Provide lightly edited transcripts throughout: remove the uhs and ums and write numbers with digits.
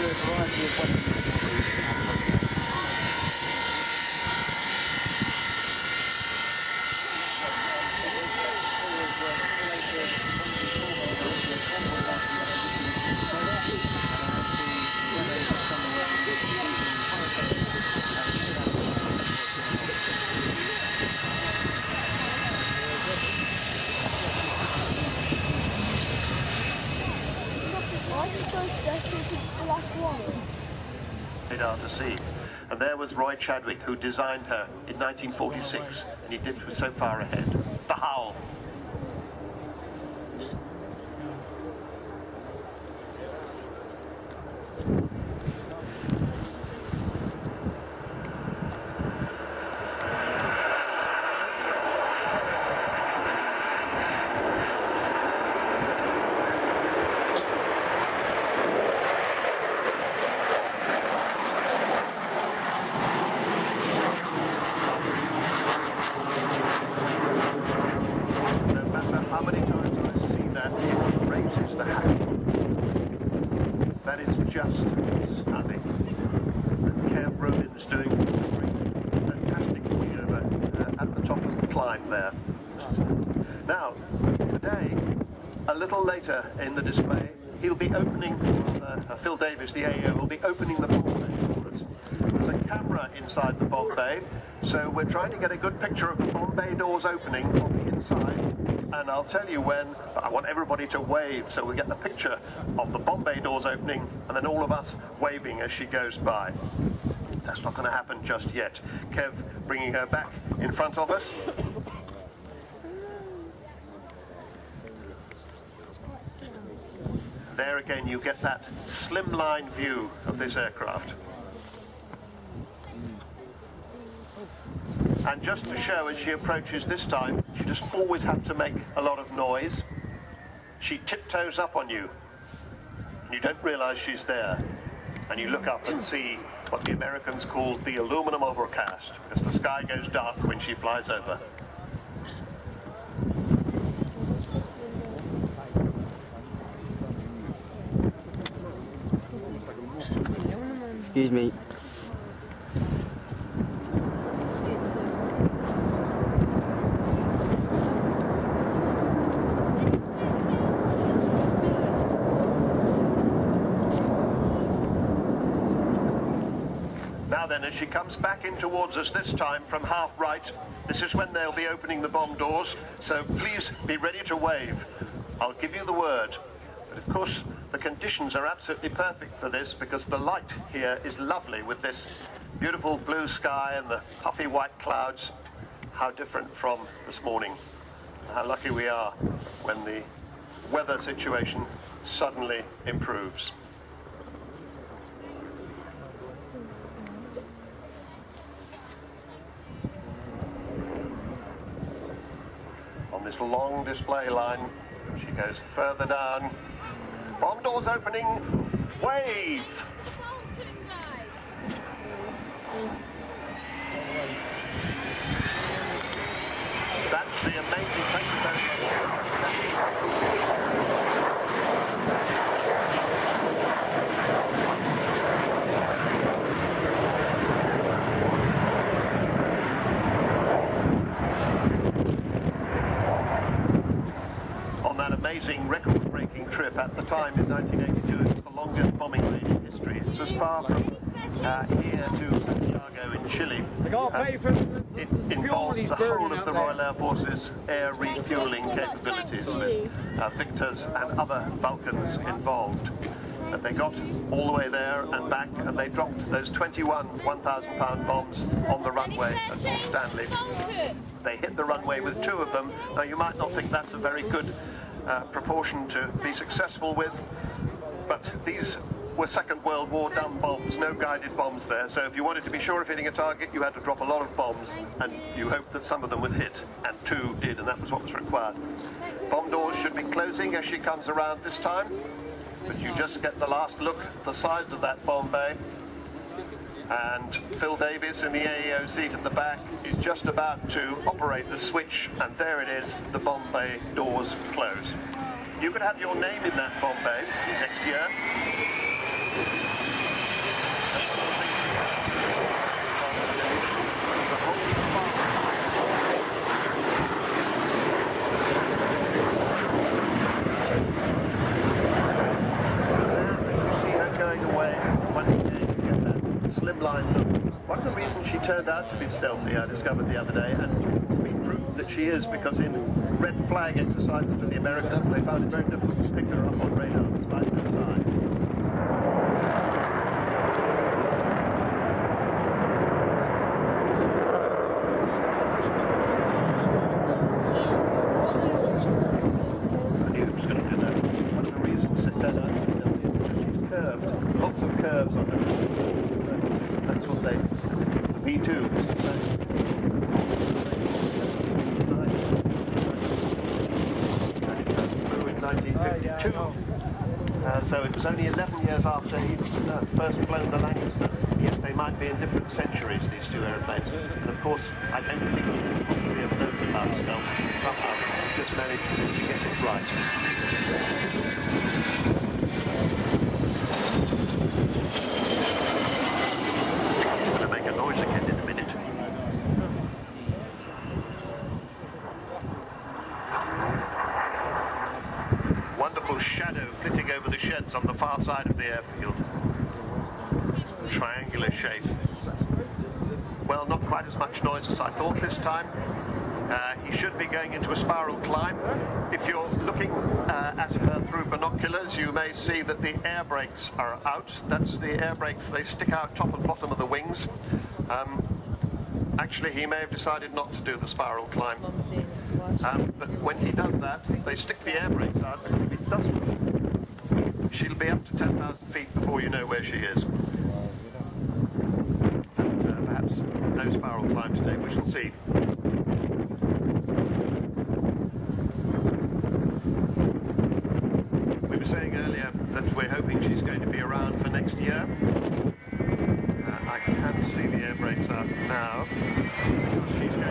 through a variety of weapons. Radar to sea. And there was Roy Chadwick, who designed her in 1946, and he did it so far ahead. The Howl. That is just stunning. And Kev Ronin's doing a fantastic maneuver at the top of the climb there. Now, today, a little later in the display, he'll be opening, Phil Davis, the AO, will be opening the bomb bay for us. There's a camera inside the bomb bay, so we're trying to get a good picture of the bomb bay doors opening on the inside. And I'll tell you when. I want everybody to wave, so we'll get the picture of the bomb bay doors opening and then all of us waving as she goes by. That's not going to happen just yet. Kev bringing her back in front of us. There again you get that slimline view of this aircraft. And just to show as she approaches this time, she doesn't always have to make a lot of noise. She tiptoes up on you, and you don't realize she's there. And you look up and see what the Americans call the aluminum overcast, because the sky goes dark when she flies over. Excuse me. Now then, as she comes back in towards us this time from half right, this is when they'll be opening the bomb doors, so please be ready to wave. I'll give you the word. But of course, the conditions are absolutely perfect for this because the light here is lovely with this beautiful blue sky and the puffy white clouds. How different from this morning. How lucky we are when the weather situation suddenly improves. On this long display line, she goes further down. Bomb doors opening, wave! That's the amazing, thank you very much. On that amazing record-breaking trip at the time in 1982, it was the longest bombing range in history. It's as far from here to Santiago in Chile. It involves the whole of the Royal Air Force's air refueling capabilities with Victors and other Vulcans involved. And they got all the way there and back, and they dropped those 21 1,000-pound bombs on the runway at Port Stanley. They hit the runway with 2 of them. Now, you might not think that's a very good proportion to be successful with, but these were Second World War done bombs, no guided bombs there. So if you wanted to be sure of hitting a target, you had to drop a lot of bombs, and you hoped that some of them would hit, and 2 did, and that was what was required. Bomb doors should be closing as she comes around this time, but you just get the last look at the size of that bomb bay. And Phil Davis in the AEO seat at the back is just about to operate the switch, and there it is, the bomb bay doors close. You could have your name in that bomb bay next year. One of the reasons she turned out to be stealthy, I discovered the other day, and it's been proved that she is, because in red flag exercises with the Americans, they found it very difficult to pick her up on radar despite her size. I knew it was going to do that. One of the reasons it turned out to be stealthy is because she's curved. Lots of curves on her. That's what they... V2 was the same. In 1952. So it was only 11 years after he first flown the Lancaster. Yes, they might be in different centuries, these two aeroplanes. And of course, I don't think he could possibly have known about stealth. Somehow, he just managed to get it right. Noise again in a minute. Wonderful shadow flitting over the sheds on the far side of the airfield. Triangular shape. Well, not quite as much noise as I thought this time. He should be going into a spiral climb. If you're looking at her through binoculars, you may see that the air brakes are out. That's the air brakes, they stick out top and bottom of the wings. Actually, he may have decided not to do the spiral climb. But when he does that, they stick the air brakes out, because if he doesn't, she'll be up to 10,000 feet before you know where she is. And perhaps no spiral climb today, we shall see. We were saying earlier that we're hoping she's going to be around for next year. I can see the air brakes out now. She's going to...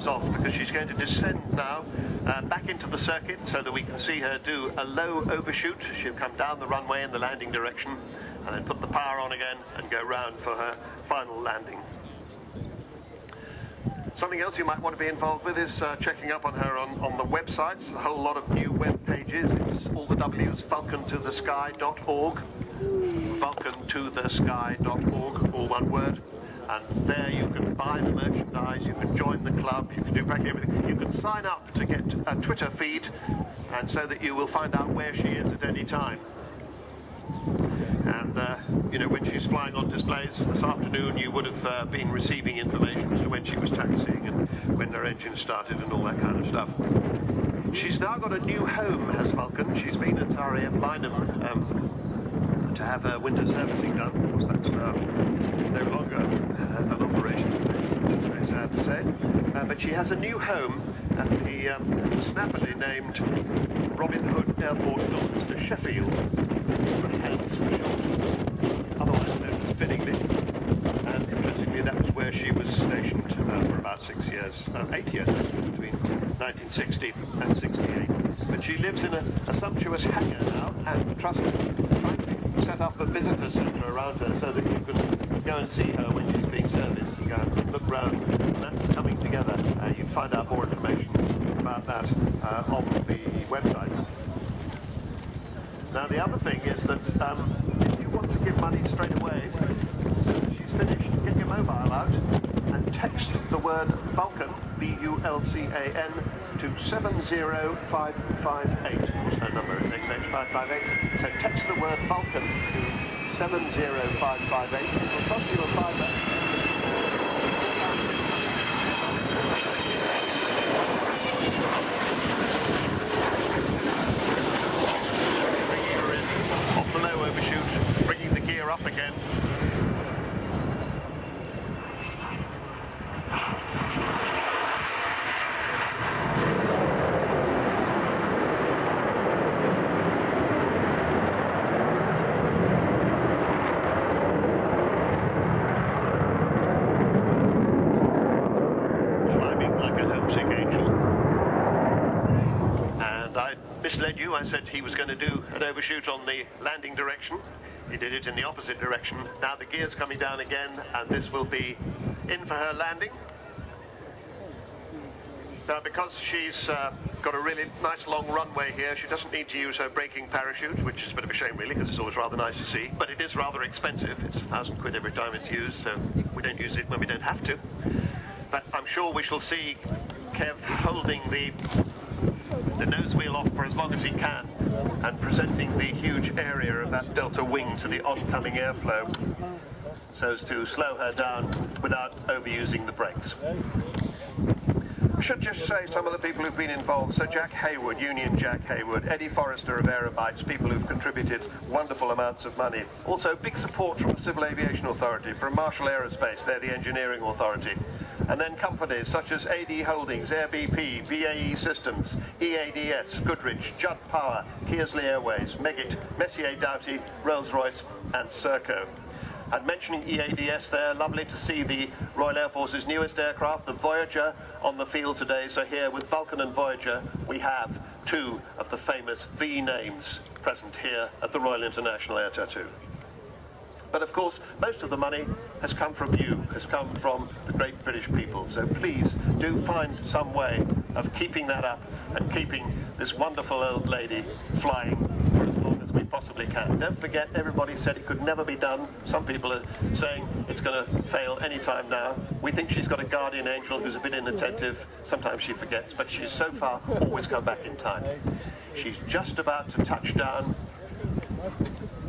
Off, because she's going to descend now back into the circuit so that we can see her do a low overshoot. She'll come down the runway in the landing direction and then put the power on again and go round for her final landing. Something else you might want to be involved with is checking up on her on the websites. A whole lot of new web pages. It's all the W's, vulcantothesky.org, vulcantothesky.org, all one word. And there you can buy the merchandise, you can join the club, you can do practically everything. You can sign up to get a Twitter feed, and so that you will find out where she is at any time. And, you know, when she's flying on displays this afternoon, you would have been receiving information as to when she was taxiing and when her engine started and all that kind of stuff. She's now got a new home, has Vulcan. She's been at RAF Lynham to have her winter servicing done. Of course, that's now no longer an operation, which is very sad to say. But she has a new home at the snappily named Robin Hood Airport Docks to Sheffield, hands for short, otherwise known as fittingly. And interestingly, that was where she was stationed for about 8 years, between 1960 and 68. But she lives in a sumptuous hangar now, and the trust is trying to set up a visitor centre around her so that you can go and see her when she's being serviced and go and look round. That's coming together. You can find out more information about that on the website. Now the other thing is that if you want to give money straight away, as soon as she's finished, get your mobile out and text the word Vulcan, B-U-L-C-A-N, to 70558. Her number is XH558. So text the word Vulcan to 70558. It will cost you a fiver. Below overshoot, bringing the gear up again. Climbing like a homesick angel. And I misled you. I said he was going to do an overshoot on the landing direction. He did it in the opposite direction. Now the gear's coming down again, and this will be in for her landing. Now because she's got a really nice long runway here, she doesn't need to use her braking parachute, which is a bit of a shame really, because it's always rather nice to see, but it is rather expensive. It's £1,000 every time it's used, so we don't use it when we don't have to. But I'm sure we shall see Kev holding the nose wheel off for as long as he can and presenting the huge area of that delta wing to the oncoming airflow so as to slow her down without overusing the brakes. I should just say some of the people who've been involved. So Jack Hayward, Union Jack Hayward, Eddie Forrester of Aerobytes, people who've contributed wonderful amounts of money. Also big support from the Civil Aviation Authority, from Marshall Aerospace, they're the engineering authority. And then companies such as AD Holdings, Air BP, BAE Systems, EADS, Goodrich, Judd Power, Kearsley Airways, Meggitt, Messier Doughty, Rolls-Royce and Serco. And mentioning EADS there, lovely to see the Royal Air Force's newest aircraft, the Voyager, on the field today. So here with Vulcan and Voyager, we have two of the famous V names present here at the Royal International Air Tattoo. But of course, most of the money has come from you, has come from the great British people. So please do find some way of keeping that up and keeping this wonderful old lady flying for as long as we possibly can. Don't forget, everybody said it could never be done. Some people are saying it's going to fail any time now. We think she's got a guardian angel who's a bit inattentive. Sometimes she forgets, but she's so far always come back in time. She's just about to touch down.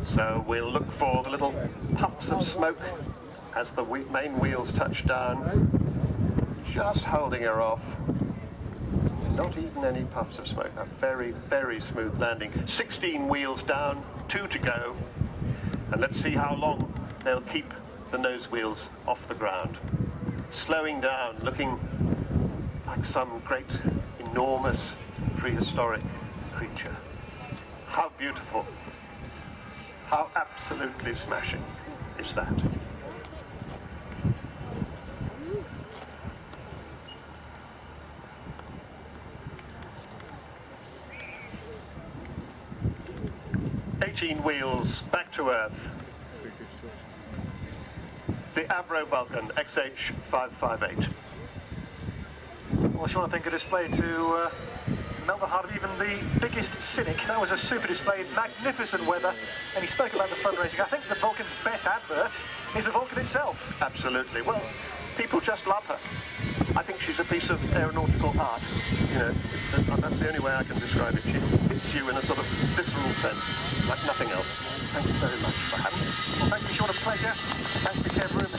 So we'll look for the little puffs of smoke as the main wheels touch down. Just holding her off. Not even any puffs of smoke. A very, very smooth landing. 16 wheels down, 2 to go. And let's see how long they'll keep the nose wheels off the ground. Slowing down, looking like some great, enormous, prehistoric creature. How beautiful. How absolutely smashing is that? Wheels back to Earth. The Avro Vulcan XH558. Well, Sean, I think a display to melt the heart of even the biggest cynic. That was a super display, magnificent weather, and he spoke about the fundraising. I think the Vulcan's best advert is the Vulcan itself. Absolutely. Well, people just love her. I think she's a piece of aeronautical art. You know, that's the only way I can describe it. She hits you in a sort of visceral sense, like nothing else. Thank you very much for having me. Well, thank you, Sean, a pleasure. Thanks to Kev Room.